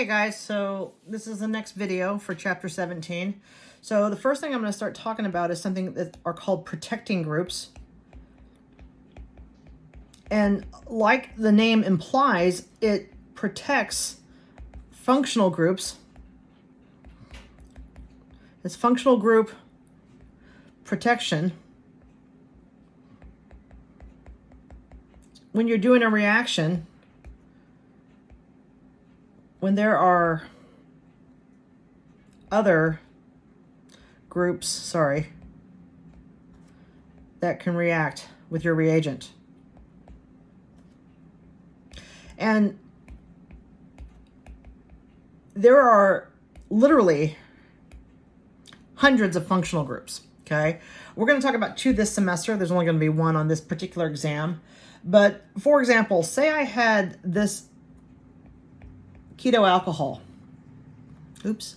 Okay guys, so this is the next video for chapter 17. So the first thing I'm going to start talking about is something that are called protecting groups. And like the name implies, it protects functional groups. It's functional group protection. When you're doing a reaction, when there are other groups, that can react with your reagent. And there are literally hundreds of functional groups, okay? We're going to talk about 2 this semester. There's only going to be 1 on this particular exam. But for example, say I had this keto alcohol. Oops.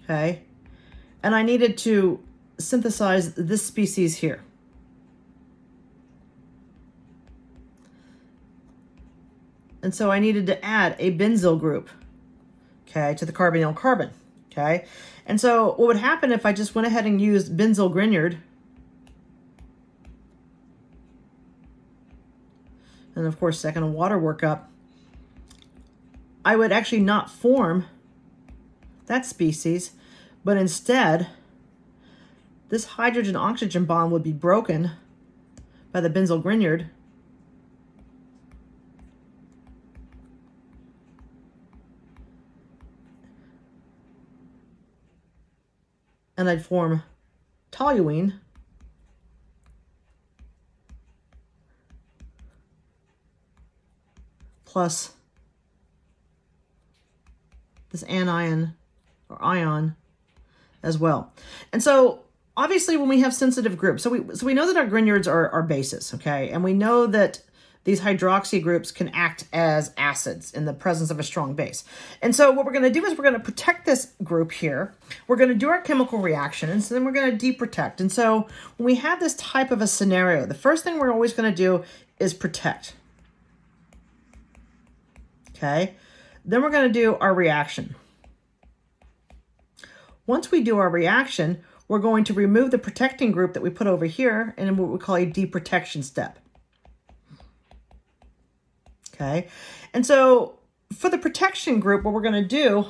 Okay. And I needed to synthesize this species here. And so I needed to add a benzyl group, okay, to the carbonyl carbon, okay? And so what would happen if I just went ahead and used benzyl Grignard, and of course second a water workup, I would actually not form that species, but instead this hydrogen-oxygen bond would be broken by the benzyl Grignard, and I'd form toluene plus this anion or ion as well. And so obviously when we have sensitive groups, so we know that our Grignards are bases, okay? And we know that these hydroxy groups can act as acids in the presence of a strong base. And so what we're going to do is we're going to protect this group here. We're going to do our chemical reaction, and so then we're going to deprotect. And so when we have this type of a scenario, the first thing we're always going to do is protect. Okay? Then we're going to do our reaction. Once we do our reaction, we're going to remove the protecting group that we put over here in what we call a deprotection step. Okay, and so for the protection group, what we're going to do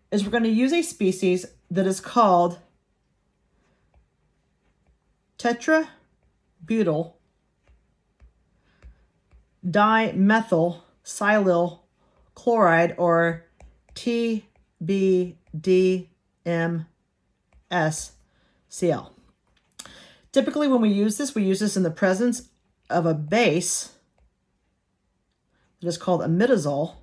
is we're going to use a species that is called tetrabutyl dimethyl silyl chloride, or TBDMSCl. Typically when we use this in the presence of a base that is called imidazole.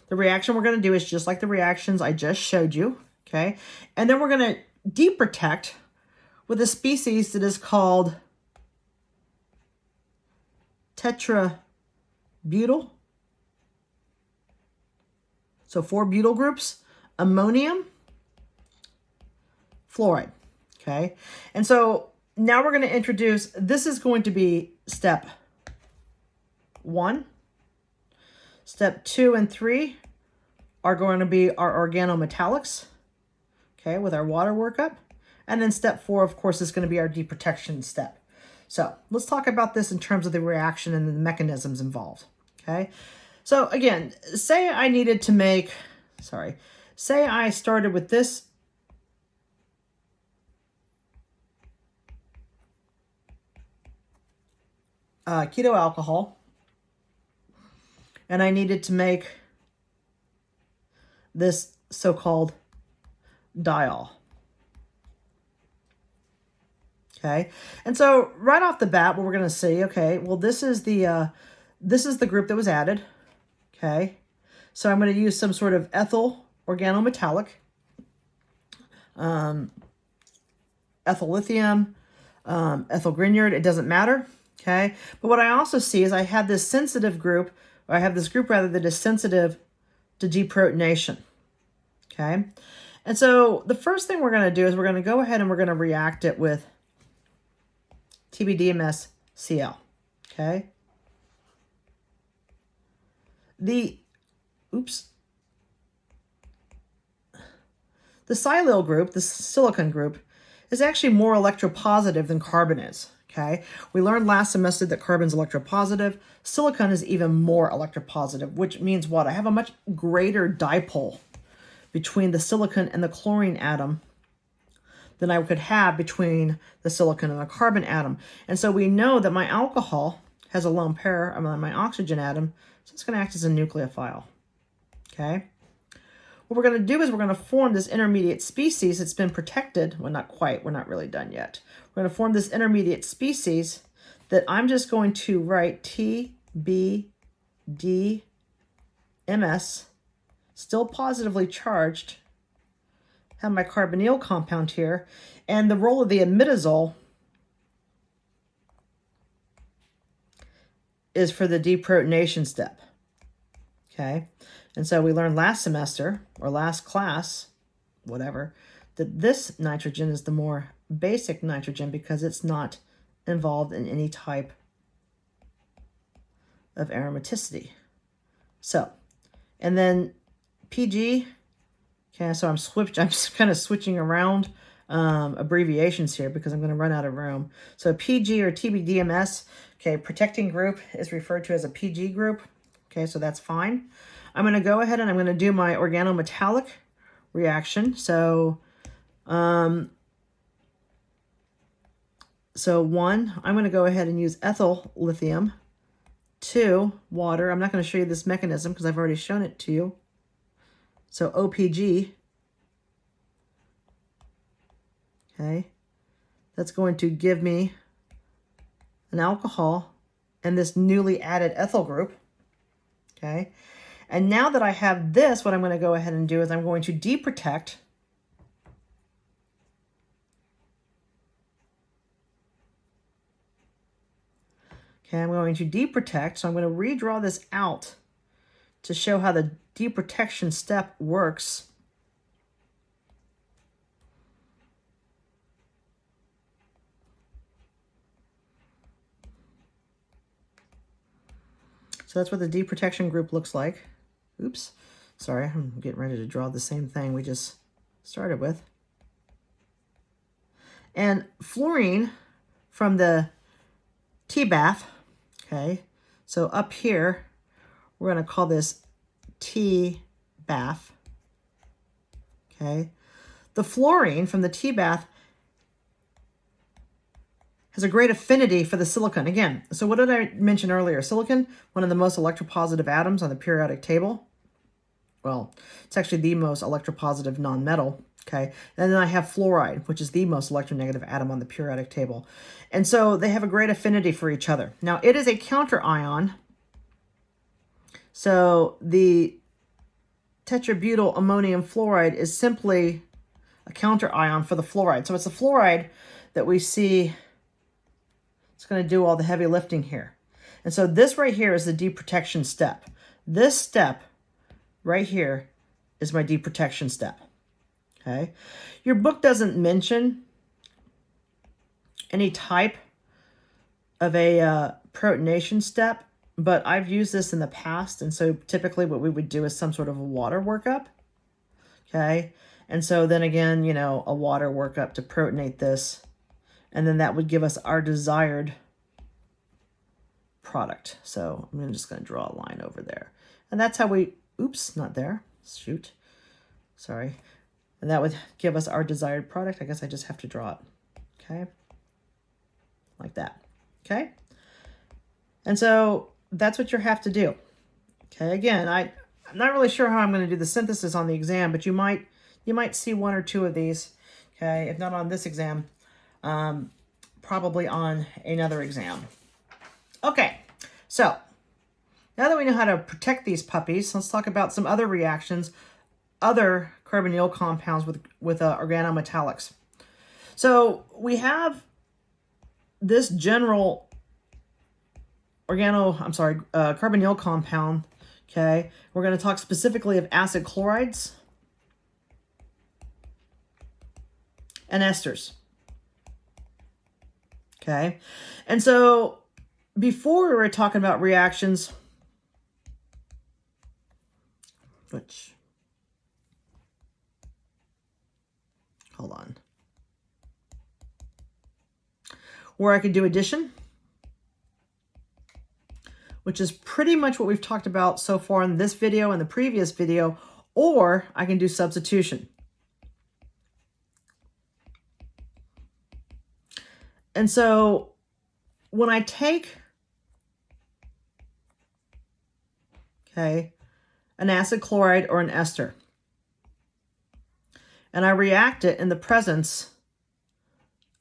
The reaction we're going to do is just like the reactions I just showed you, okay? And then we're going to deprotect with a species that is called tetrabutyl. So 4 butyl groups, ammonium fluoride. Okay, and so now we're going to introduce, this is going to be step 1. Step 2 and 3 are going to be our organometallics, okay, with our water workup. And then step 4, of course, is going to be our deprotection step. So let's talk about this in terms of the reaction and the mechanisms involved, okay? So again, say I needed to make, say I started with this keto alcohol, and I needed to make this so-called diol. Okay, and so right off the bat, what we're going to see, okay, well, this is the group that was added. Okay, so I'm going to use some sort of ethyl organometallic, ethyl lithium, ethyl Grignard, it doesn't matter. Okay, but what I also see is I have this sensitive group, or I have this group rather that is sensitive to deprotonation. Okay, and so the first thing we're going to do is we're going to go ahead and we're going to react it with TBDMS Cl. Okay. The silyl group, the silicon group, is actually more electropositive than carbon is. Okay, we learned last semester that carbon's electropositive. Silicon is even more electropositive, which means what? I have a much greater dipole between the silicon and the chlorine atom than I could have between the silicon and the carbon atom. And so we know that my alcohol has a lone pair on my oxygen atom, so it's going to act as a nucleophile. Okay. What we're going to do is we're going to form this intermediate species. It's been protected. Well, not quite. We're not really done yet. We're going to form this intermediate species that I'm just going to write TBDMS, still positively charged. Have my carbonyl compound here. And the role of the imidazole is for the deprotonation step. Okay. And so we learned last semester, or last class, whatever, that this nitrogen is the more basic nitrogen because it's not involved in any type of aromaticity. So, and then PG, okay, so I'm kind of switching around abbreviations here because I'm going to run out of room. So PG or TBDMS, okay, protecting group is referred to as a PG group. Okay, so that's fine. I'm going to go ahead and I'm going to do my organometallic reaction. So, one, I'm going to go ahead and use ethyl lithium. 2, water. I'm not going to show you this mechanism because I've already shown it to you. So OPG. Okay, that's going to give me an alcohol and this newly added ethyl group. Okay. And now that I have this, what I'm going to go ahead and do is I'm going to deprotect. Okay, I'm going to deprotect. So I'm going to redraw this out to show how the deprotection step works. So that's what the deprotection group looks like. Oops, sorry, I'm getting ready to draw the same thing we just started with. And fluorine from the T-bath, okay, so up here, we're going to call this T-bath, okay. The fluorine from the T-bath has a great affinity for the silicon. Again, so what did I mention earlier? Silicon, one of the most electropositive atoms on the periodic table. Well, it's actually the most electropositive nonmetal, okay? And then I have fluoride, which is the most electronegative atom on the periodic table. And so they have a great affinity for each other. Now, it is a counter ion. So the tetrabutyl ammonium fluoride is simply a counter ion for the fluoride. So it's the fluoride that we see. It's going to do all the heavy lifting here. And so this right here is the deprotection step. This step right here is my deprotection step. Okay. Your book doesn't mention any type of a protonation step, but I've used this in the past. And so typically what we would do is some sort of a water workup. Okay. And so then again, you know, a water workup to protonate this. And then that would give us our desired product. So I'm just going to draw a line over there. And that's how we, oops, not there. Shoot. Sorry. And that would give us our desired product. I guess I just have to draw it. Okay. Like that. Okay. And so that's what you have to do. Okay. Again, I'm not really sure how I'm going to do the synthesis on the exam, but you might see 1 or 2 of these. Okay. If not on this exam, probably on another exam. Okay, so now that we know how to protect these puppies, let's talk about some other reactions, other carbonyl compounds with organometallics. So we have this general carbonyl compound. Okay, we're going to talk specifically of acid chlorides and esters. Okay, and so before we were talking about reactions, which, hold on, where I could do addition, which is pretty much what we've talked about so far in this video and the previous video, or I can do substitution. And so when I take, okay, an acid chloride or an ester, and I react it in the presence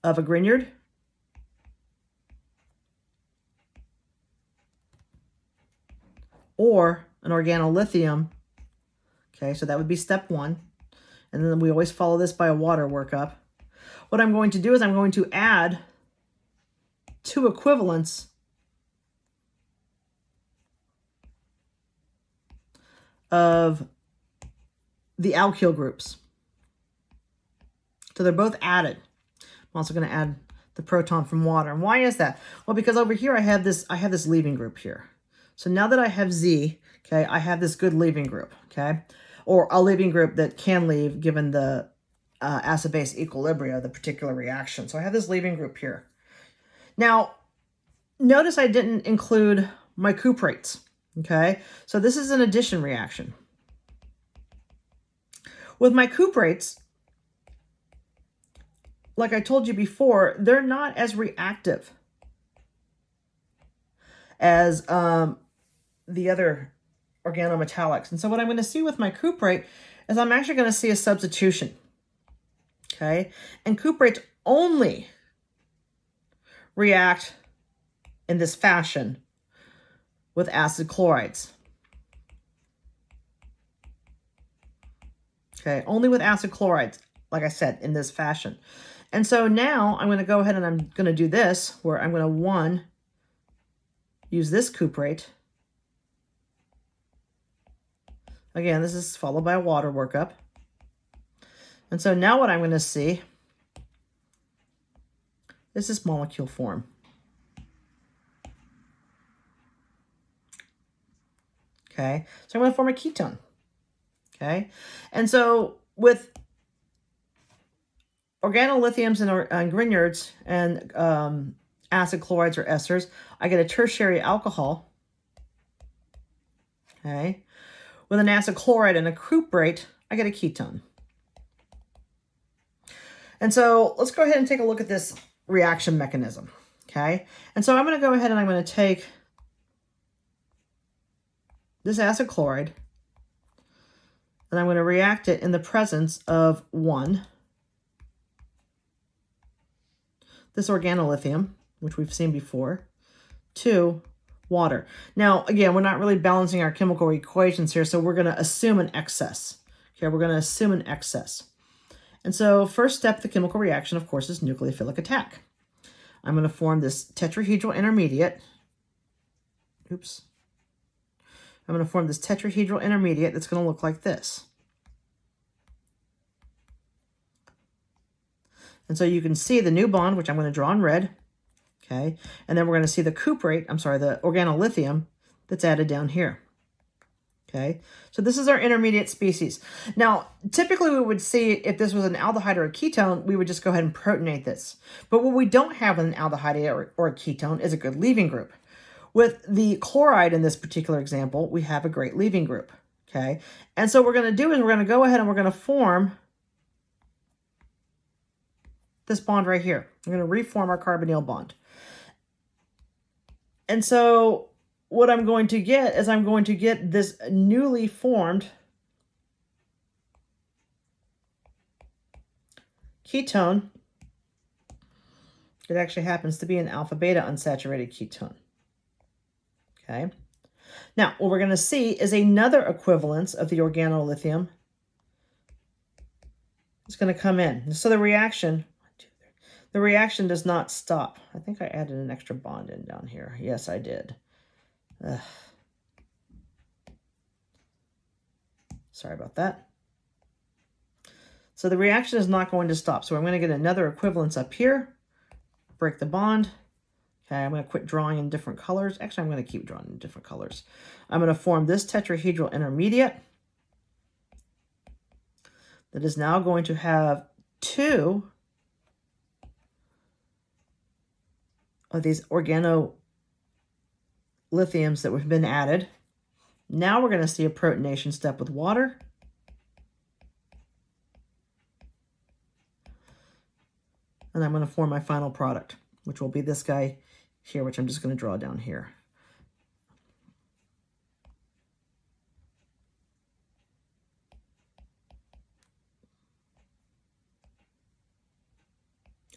of a Grignard, or an organolithium, okay, so that would be step 1. And then we always follow this by a water workup. What I'm going to do is I'm going to add 2 equivalents of the alkyl groups. So they're both added. I'm also going to add the proton from water. And why is that? Well, because over here I have this leaving group here. So now that I have Z, okay, I have this good leaving group, okay? Or a leaving group that can leave given the acid-base equilibria of the particular reaction. So I have this leaving group here. Now, notice I didn't include my cuprates, okay? So this is an addition reaction. With my cuprates, like I told you before, they're not as reactive as the other organometallics. And so what I'm going to see with my cuprate is I'm actually going to see a substitution, okay? And cuprates only react in this fashion with acid chlorides. Okay, only with acid chlorides, like I said, in this fashion. And so now I'm going to go ahead and I'm going to do this, where I'm going to, use this cuprate. Again, this is followed by a water workup. And so now what I'm going to see is this molecule form. Okay, so I'm going to form a ketone. Okay, and so with organolithiums and Grignards and acid chlorides or esters, I get a tertiary alcohol. Okay, with an acid chloride and a cuprate, I get a ketone. And so let's go ahead and take a look at this reaction mechanism. Okay, and so I'm going to go ahead and I'm going to take this acid chloride and I'm going to react it in the presence of 1, this organolithium, which we've seen before, 2, water. Now, again, we're not really balancing our chemical equations here, so we're going to assume an excess. Okay, we're going to assume an excess. And so first step of the chemical reaction, of course, is nucleophilic attack. I'm going to form this tetrahedral intermediate. Oops. I'm going to form this tetrahedral intermediate that's going to look like this. And so you can see the new bond, which I'm going to draw in red. Okay. And then we're going to see the cuprate, the organolithium that's added down here. Okay. So this is our intermediate species. Now, typically we would see if this was an aldehyde or a ketone, we would just go ahead and protonate this. But what we don't have with an aldehyde or a ketone is a good leaving group. With the chloride in this particular example, we have a great leaving group, okay? And so what we're going to do is we're going to go ahead and we're going to form this bond right here. We're going to reform our carbonyl bond. And so what I'm going to get is I'm going to get this newly formed ketone. It actually happens to be an alpha-beta unsaturated ketone. Okay. Now, what we're going to see is another equivalence of the organolithium. It's going to come in. So the reaction does not stop. I think I added an extra bond in down here. Yes, I did. Ugh. Sorry about that. So the reaction is not going to stop. So I'm going to get another equivalence up here. Break the bond. Okay, I'm going to quit drawing in different colors. Actually, I'm going to keep drawing in different colors. I'm going to form this tetrahedral intermediate that is now going to have 2 of these organolithiums that have been added. Now we're going to see a protonation step with water. And I'm going to form my final product, which will be this guy here, which I'm just going to draw down here.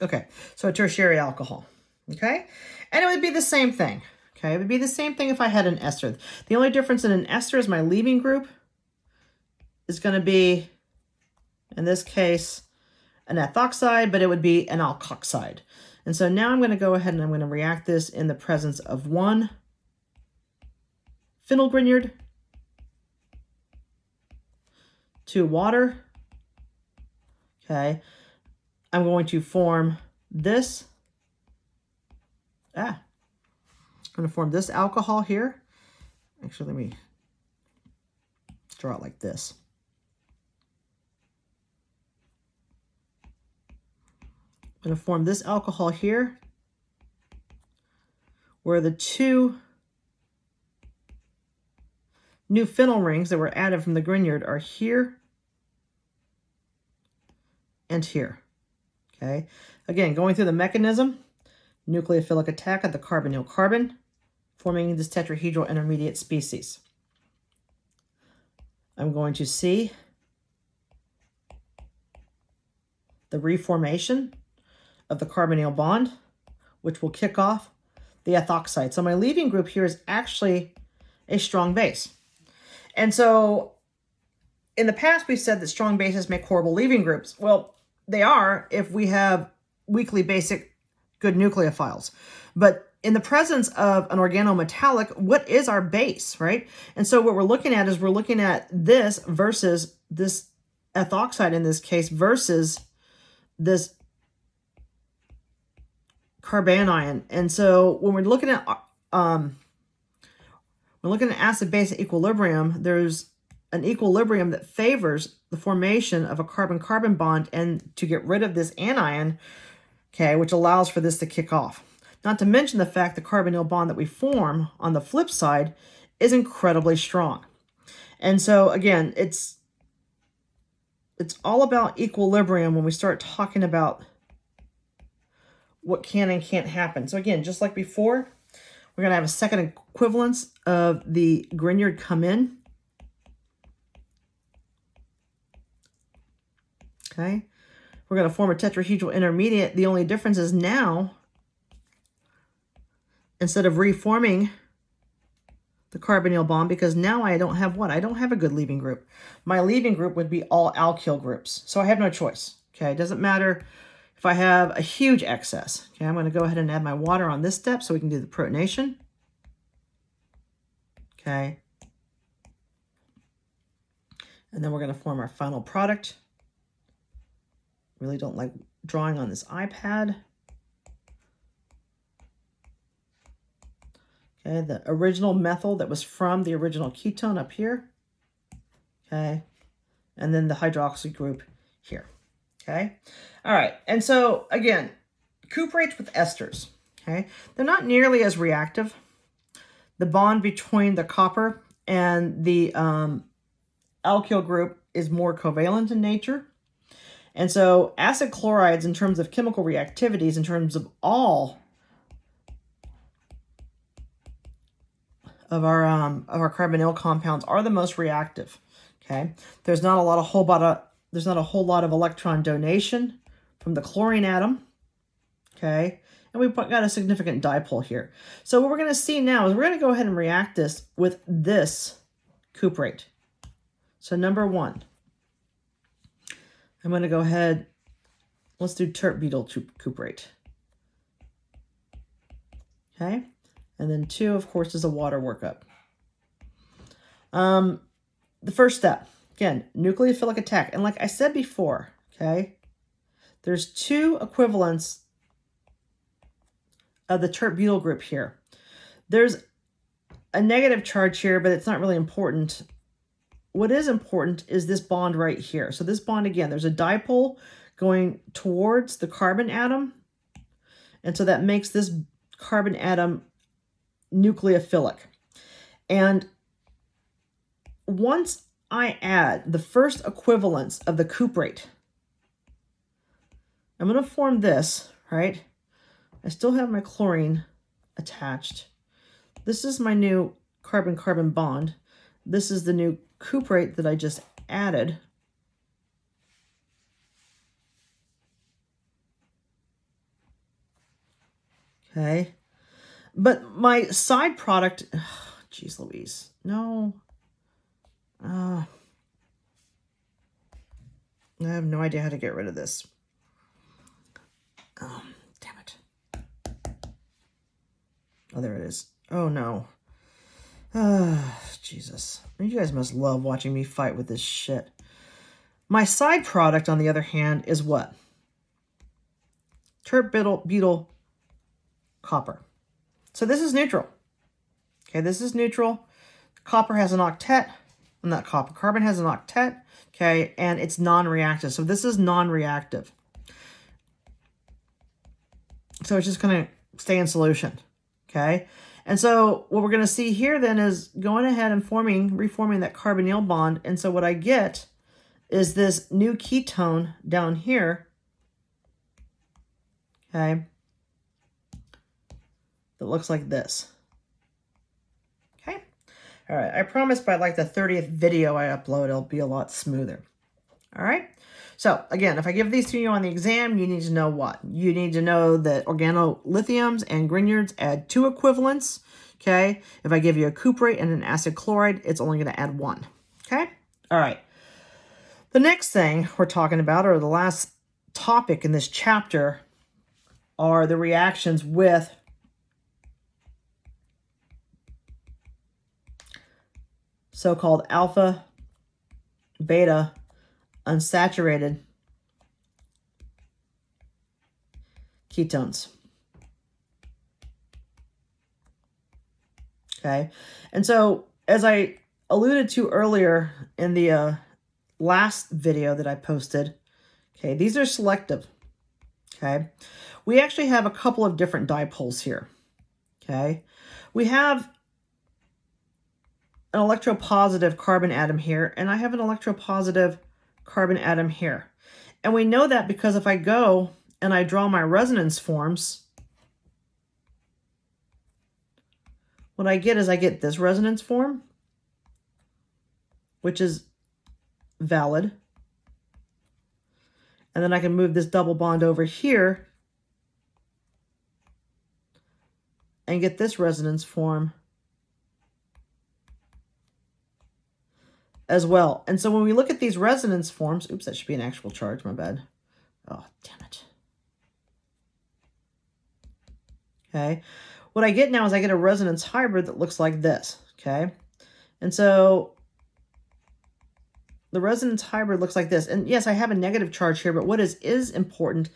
Okay, so a tertiary alcohol. Okay, and it would be the same thing. Okay, it would be the same thing if I had an ester. The only difference in an ester is my leaving group is going to be, in this case, an ethoxide, but it would be an alkoxide. And so now I'm going to go ahead and I'm going to react this in the presence of 1 phenyl grignard, 2 water. Okay, I'm going to form this. I'm going to form this alcohol here. Actually, let me draw it like this. I'm going to form this alcohol here, where the 2 new phenyl rings that were added from the Grignard are here and here. Okay, again, going through the mechanism, nucleophilic attack at the carbonyl carbon, forming this tetrahedral intermediate species. I'm going to see the reformation of the carbonyl bond, which will kick off the ethoxide. So my leaving group here is actually a strong base. And so in the past, we said that strong bases make horrible leaving groups. Well, they are if we have weakly basic good nucleophiles. But in the presence of an organometallic, what is our base, right? And so what we're looking at is we're looking at this versus this ethoxide in this case versus this carbanion. And so when we're looking at acid-base equilibrium, there's an equilibrium that favors the formation of a carbon-carbon bond and to get rid of this anion, okay, which allows for this to kick off. Not to mention the fact the carbonyl bond that we form on the flip side is incredibly strong. And so again, it's all about equilibrium when we start talking about what can and can't happen. So again, just like before, we're going to have a second equivalence of the Grignard come in. Okay. We're going to form a tetrahedral intermediate. The only difference is now, instead of reforming the carbonyl bond, because now I don't have what? I don't have a good leaving group. My leaving group would be all alkyl groups. So I have no choice. Okay. It doesn't matter if I have a huge excess. Okay. I'm going to go ahead and add my water on this step so we can do the protonation. Okay. And then we're going to form our final product. Really don't like drawing on this iPad. Okay, the original methyl that was from the original ketone up here. Okay, and then the hydroxy group here. Okay, all right, and so again, cuprates with esters. Okay, they're not nearly as reactive. The bond between the copper and the alkyl group is more covalent in nature. And so acid chlorides, in terms of chemical reactivities, in terms of all of our carbonyl compounds, are the most reactive. Okay, there's not a whole lot of electron donation from the chlorine atom. Okay, and we've got a significant dipole here. So what we're going to see now is we're going to go ahead and react this with this cuprate. So number 1. I'm going to go ahead, let's do tert butyl cuprate. Okay, and then 2, of course, is a water workup. The first step, again, nucleophilic attack. And like I said before, okay, there's 2 equivalents of the tert butyl group here. There's a negative charge here, but it's not really important. What is important is this bond right here. So this bond, again, there's a dipole going towards the carbon atom. And so that makes this carbon atom nucleophilic. And once I add the first equivalence of the cuprate, I'm going to form this, right? I still have my chlorine attached. This is my new carbon-carbon bond. This is the new cuprate that I just added. Okay. But my side product, geez Louise, no. I have no idea how to get rid of this. Damn it. Oh, there it is. Oh, no. Jesus. You guys must love watching me fight with this shit. My side product, on the other hand, is what? Tert butyl copper. So this is neutral. Okay, this is neutral. Copper has an octet. Not copper. Carbon has an octet. Okay, and it's non-reactive. So this is non-reactive. So it's just going to stay in solution. Okay, and so what we're going to see here then is going ahead and reforming that carbonyl bond. And so what I get is this new ketone down here. Okay, that looks like this. Okay, all right. I promise by like the 30th video I upload, it'll be a lot smoother. All right. So again, if I give these to you on the exam, you need to know what? You need to know that organolithiums and Grignards add 2 equivalents. Okay. If I give you a cuprate and an acid chloride, it's only going to add 1. Okay. All right. The next thing we're talking about, or the last topic in this chapter, are the reactions with so-called alpha, beta, unsaturated ketones. Okay, and so as I alluded to earlier in the last video that I posted, okay, these are selective. Okay, we actually have a couple of different dipoles here. Okay, we have an electropositive carbon atom here, and I have an electropositive carbon atom here. And we know that because if I go and I draw my resonance forms, what I get is I get this resonance form, which is valid. And then I can move this double bond over here and get this resonance form as well. And so when we look at these resonance forms, oops, that should be an actual charge, my bad. Oh, damn it. Okay. What I get now is I get a resonance hybrid that looks like this. Okay. And so the resonance hybrid looks like this. And yes, I have a negative charge here, but what is important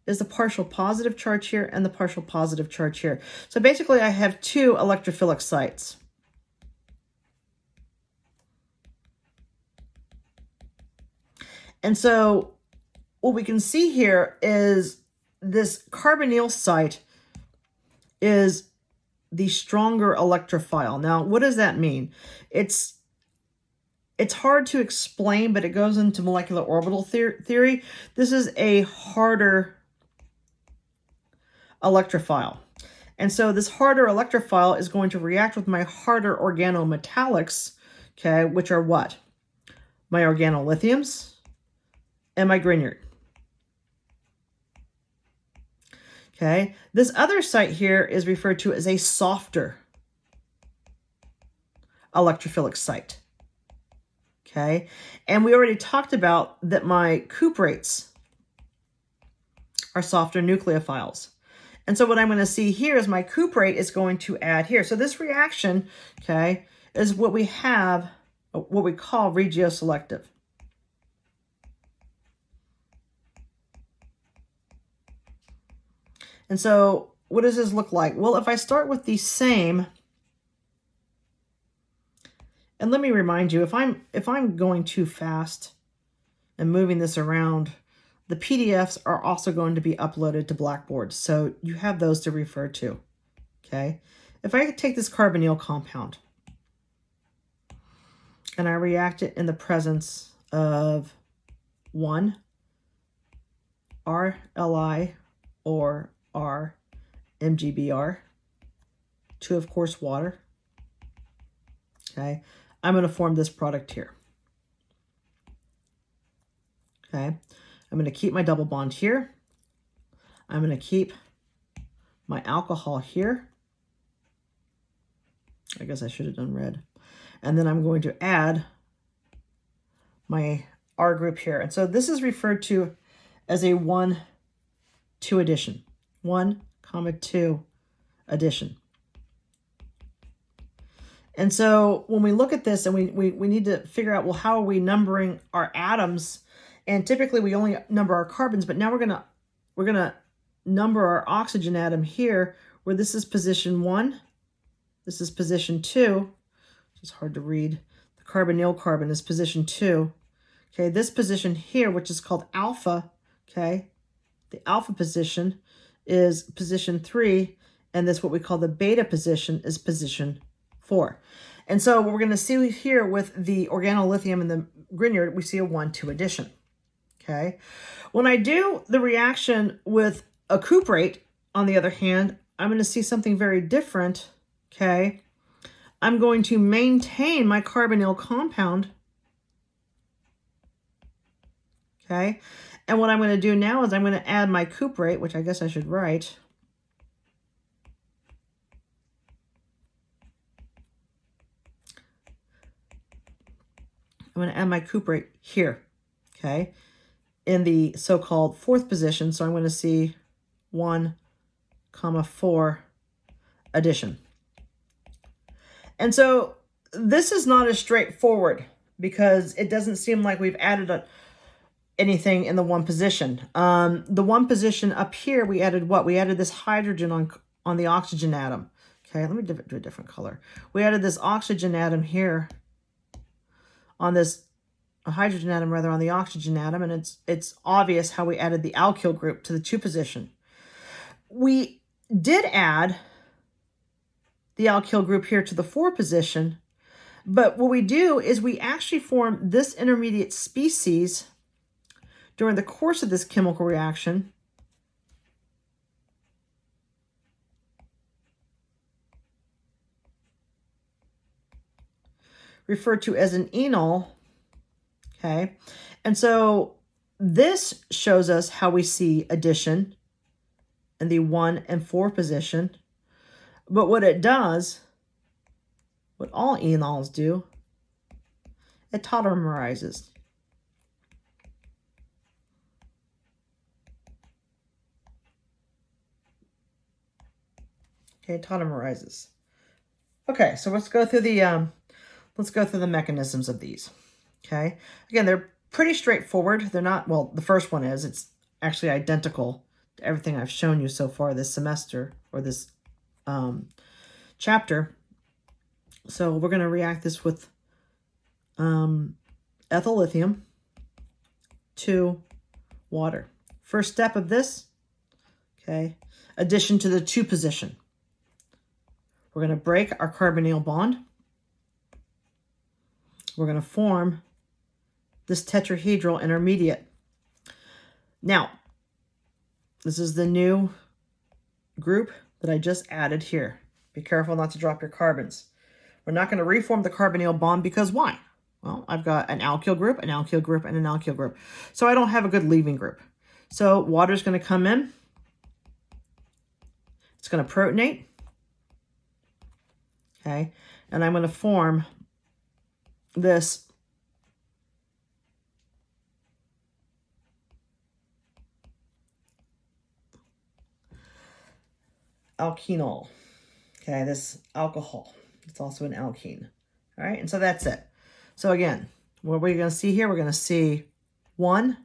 is the partial positive charge here and the partial positive charge here. So basically I have 2 electrophilic sites. And so what we can see here is this carbonyl site is the stronger electrophile. Now, what does that mean? It's hard to explain, but it goes into molecular orbital theory. This is a harder electrophile. And so this harder electrophile is going to react with my harder organometallics, okay, which are what? My organolithiums and my Grignard. Okay, this other site here is referred to as a softer electrophilic site. Okay, and we already talked about that my cuprates are softer nucleophiles. And so what I'm going to see here is my cuprate is going to add here. So this reaction, okay, is what we have, what we call regioselective. And so what does this look like? Well, if I start with the same, and let me remind you, if I'm going too fast and moving this around, the PDFs are also going to be uploaded to Blackboard, so you have those to refer to, okay? If I take this carbonyl compound and I react it in the presence of 1 RLi or RMGBr, 2, of course, water, okay? I'm going to form this product here, okay? I'm going to keep my double bond here. I'm going to keep my alcohol here. I guess I should have done red. And then I'm going to add my R group here. And so this is referred to as a 1-2 addition. 1, 2 addition. And so when we look at this and we need to figure out, well, how are we numbering our atoms? And typically we only number our carbons, but now we're gonna number our oxygen atom here, where this is position 1, this is position 2, which is hard to read. The carbonyl carbon is position 2. Okay, this position here, which is called alpha, okay, the alpha position is position 3, and this what we call the beta position is position 4. And so what we're going to see here with the organolithium and the Grignard, we see a 1-2 addition. Okay. When I do the reaction with a cuprate, on the other hand, I'm going to see something very different. Okay. I'm going to maintain my carbonyl compound. Okay. And what I'm going to do now is I'm going to add my cuprate, which I guess I should write. I'm going to add my cuprate here, okay, in the so-called 4th position. So I'm going to see 1, 4 addition. And so this is not as straightforward because it doesn't seem like we've added anything in the 1 position. The 1 position up here, we added what? We added this hydrogen on the oxygen atom. Okay, let me do a different color. We added this oxygen atom here on this hydrogen atom, rather, on the oxygen atom, and it's obvious how we added the alkyl group to the 2 position. We did add the alkyl group here to the 4 position, but what we do is we actually form this intermediate species during the course of this chemical reaction. Referred to as an enol, okay? And so this shows us how we see addition in the 1 and 4 position. But what it does, what all enols do, it tautomerizes. Okay, it tautomerizes. Okay, so let's go through the mechanisms of these. Okay, again, they're pretty straightforward. They're not, well, the first one is, it's actually identical to everything I've shown you so far this semester, or this chapter. So we're going to react this with ethyl lithium to water. First step of this, okay, addition to the 2 position. We're going to break our carbonyl bond. We're going to form this tetrahedral intermediate. Now, this is the new group that I just added here. Be careful not to drop your carbons. We're not going to reform the carbonyl bond because why? Well, I've got an alkyl group, an alkyl group, and an alkyl group. So I don't have a good leaving group. So water's going to come in. It's going to protonate. Okay. And I'm going to form this alkenol. Okay, this alcohol. It's also an alkene. All right, and so that's it. So again, what we're going to see here, we're going to see 1,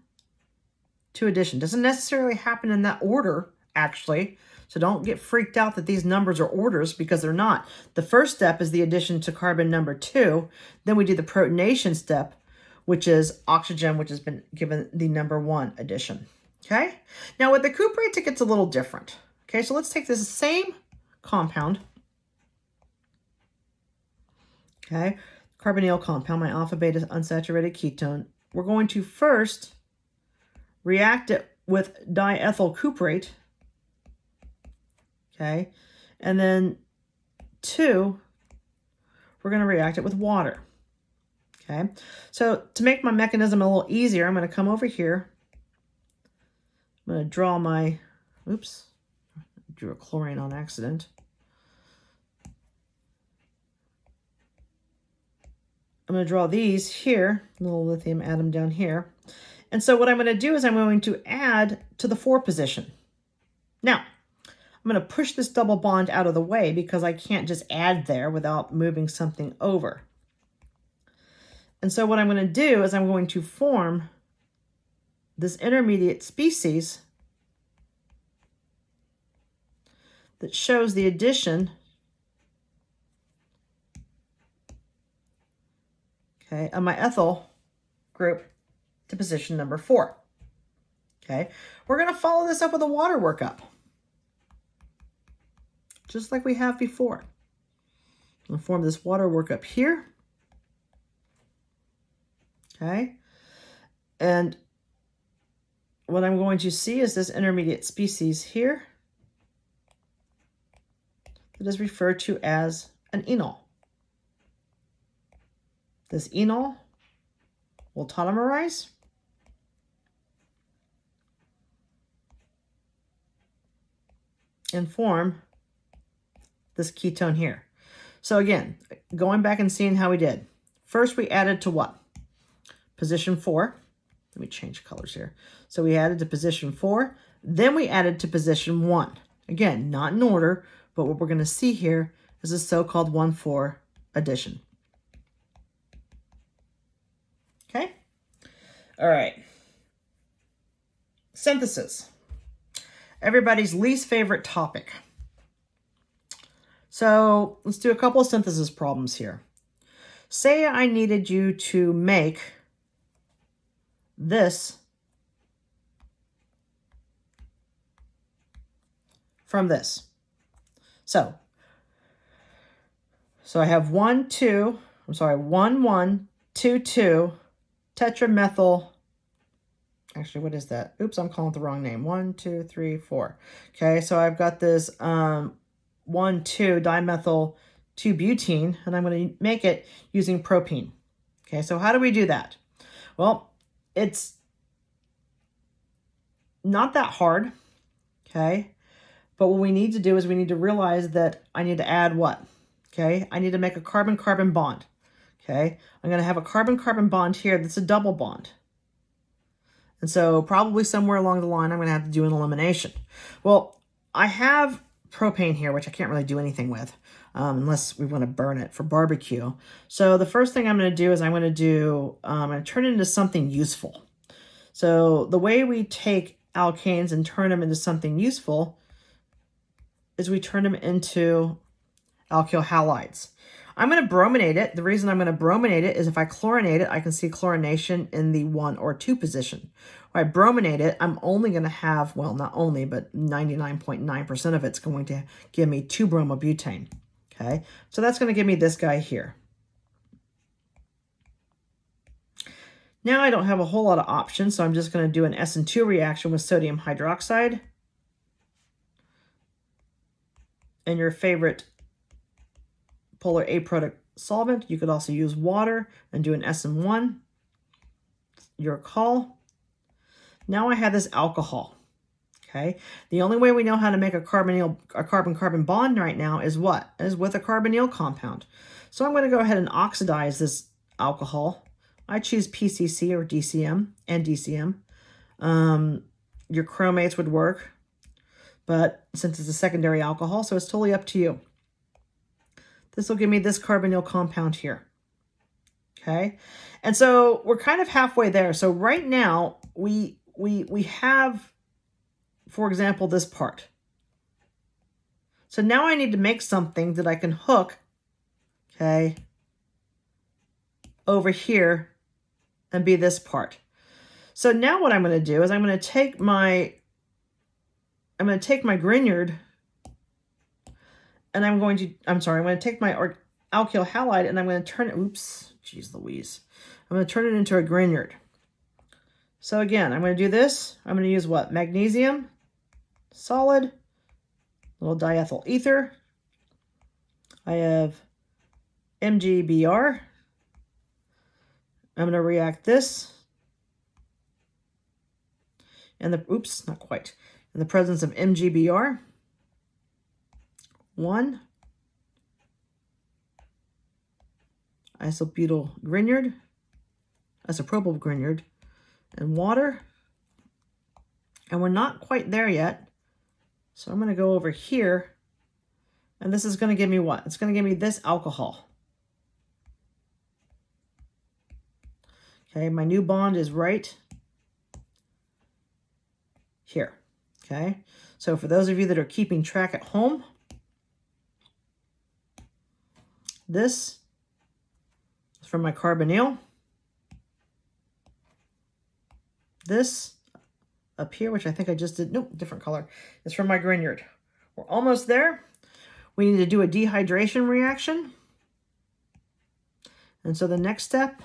2 addition. Doesn't necessarily happen in that order, actually. So don't get freaked out that these numbers are orders, because they're not. The first step is the addition to carbon number 2. Then we do the protonation step, which is oxygen, which has been given the number 1 addition. Okay? Now with the cuprate, it gets a little different. Okay, so let's take this same compound. Okay, carbonyl compound, my alpha beta unsaturated ketone. We're going to first react it with diethyl cuprate. Okay, and then 2, we're going to react it with water. Okay, so to make my mechanism a little easier, I'm going to come over here. I'm going to draw my, oops, I drew a chlorine on accident. I'm going to draw these here, a little lithium atom down here. And so what I'm going to do is I'm going to add to the 4 position. Now, I'm going to push this double bond out of the way because I can't just add there without moving something over. And so what I'm going to do is I'm going to form this intermediate species that shows the addition, okay, of my ethyl group to position number 4. Okay, we're going to follow this up with a water workup, just like we have before. I'm going to form this water workup here. Okay, and what I'm going to see is this intermediate species here that is referred to as an enol. This enol will tautomerize and form this ketone here. So again, going back and seeing how we did. First we added to what? Position 4. Let me change colors here. So we added to position 4, then we added to position 1. Again, not in order, but what we're going to see here is a so-called 1,4 addition. Okay? All right. Synthesis. Everybody's least favorite topic. So let's do a couple of synthesis problems here. Say I needed you to make this from this. So I have 1, 2, 1, 2, 2 tetramethyl. Actually, what is that? Oops, I'm calling it the wrong name. 1, 2, 3, 4. Okay, so I've got this 1, 2 dimethyl 2-butene, and I'm going to make it using propene. Okay, so how do we do that? Well, it's not that hard, okay? But what we need to do is we need to realize that I need to add what? Okay, I need to make a carbon-carbon bond. Okay, I'm going to have a carbon-carbon bond here that's a double bond. And so probably somewhere along the line, I'm going to have to do an elimination. Well, I have propane here, which I can't really do anything with unless we want to burn it for barbecue. So the first thing I'm going to do is I'm going to turn it into something useful. So the way we take alkanes and turn them into something useful is we turn them into alkyl halides. I'm going to brominate it. The reason I'm going to brominate it is if I chlorinate it, I can see chlorination in the 1 or 2 position. When I brominate it, I'm only going to have, well, not only, but 99.9% of it's going to give me 2-bromobutane. Okay, so that's going to give me this guy here. Now I don't have a whole lot of options, so I'm just going to do an SN2 reaction with sodium hydroxide. And your favorite polar aprotic solvent. You could also use water and do an SN1. Your call. Now I have this alcohol. Okay. The only way we know how to make a carbon-carbon bond right now is what? Is with a carbonyl compound. So I'm going to go ahead and oxidize this alcohol. I choose PCC or DCM and DCM. Your chromates would work, but since it's a secondary alcohol, so it's totally up to you. This will give me this carbonyl compound here. Okay, and so we're kind of halfway there. So right now we have, for example, this part. So now I need to make something that I can hook, okay, over here and be this part. So now what I'm going to do is I'm going to take my grignard and I'm going to take my alkyl halide and I'm going to turn it, oops, geez Louise. I'm going to turn it into a grignard. So again, I'm going to do this. I'm going to use what? Magnesium, solid, little diethyl ether. I have MgBr. I'm going to react this. And oops, not quite. In the presence of MgBr. 1 isobutyl grignard, isopropyl grignard, and water. And we're not quite there yet. So I'm going to go over here. And this is going to give me what? It's going to give me this alcohol. Okay, my new bond is right here. Okay, so for those of you that are keeping track at home, this is from my carbonyl. This up here, which I think I just did, nope, different color, is from my grignard. We're almost there. We need to do a dehydration reaction. And so the next step,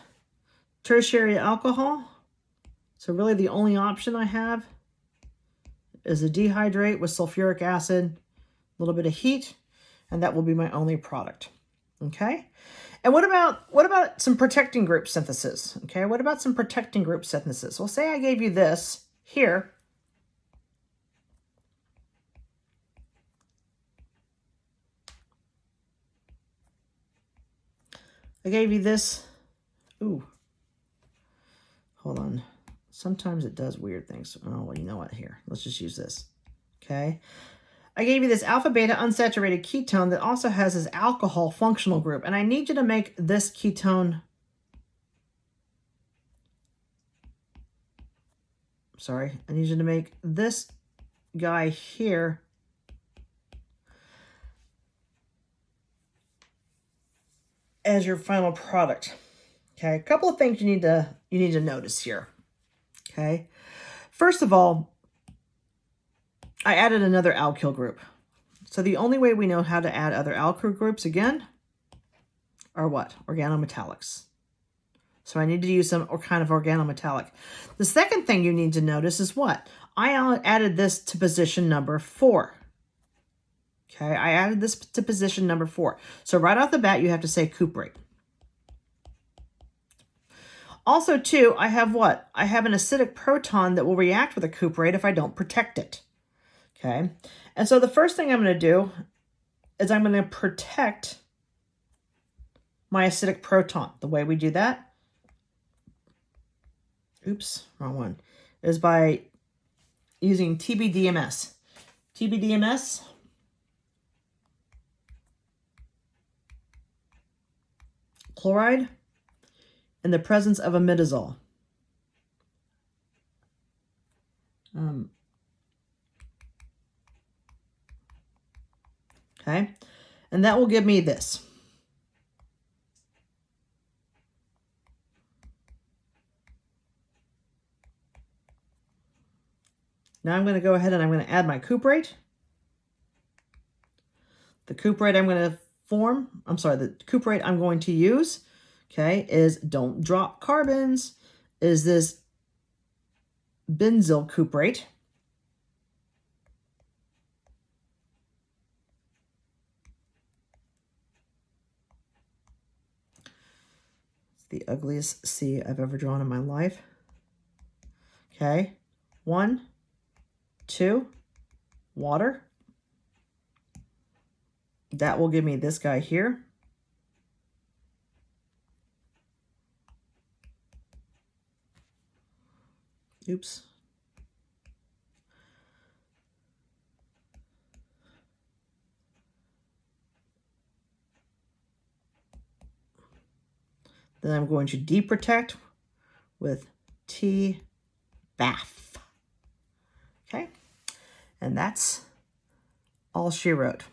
tertiary alcohol. So really the only option I have is to dehydrate with sulfuric acid, a little bit of heat, and that will be my only product. Okay? And what about some protecting group synthesis? Okay, what about some protecting group synthesis? Well, say I gave you this here. I gave you this. Ooh. Hold on. Sometimes it does weird things. Oh, well, you know what? Here, let's just use this. Okay. I gave you this alpha beta unsaturated ketone that also has this alcohol functional group. And I need you to make this ketone. Sorry. I need you to make this guy here as your final product. Okay. A couple of things you need to notice here. Okay. First of all, I added another alkyl group. So the only way we know how to add other alkyl groups again are what? Organometallics. So I need to use some kind of organometallic. The second thing you need to notice is what? I added this to position number 4. Okay, I added this to position number 4. So right off the bat, you have to say cuprate. Also, too, I have what? I have an acidic proton that will react with a cuprate if I don't protect it. Okay, and so the first thing I'm going to do is I'm going to protect my acidic proton. The way we do that, oops, wrong one, is by using TBDMS. TBDMS chloride in the presence of imidazole. Okay, and that will give me this. Now I'm going to go ahead and I'm going to add my cuprate. The cuprate I'm going to the cuprate I'm going to use, okay, is, don't drop carbons, is this benzyl cuprate. The ugliest C I've ever drawn in my life. Okay, 1, 2, water. That will give me this guy here. Oops. Then I'm going to deprotect with T-BAF. Okay, and that's all she wrote.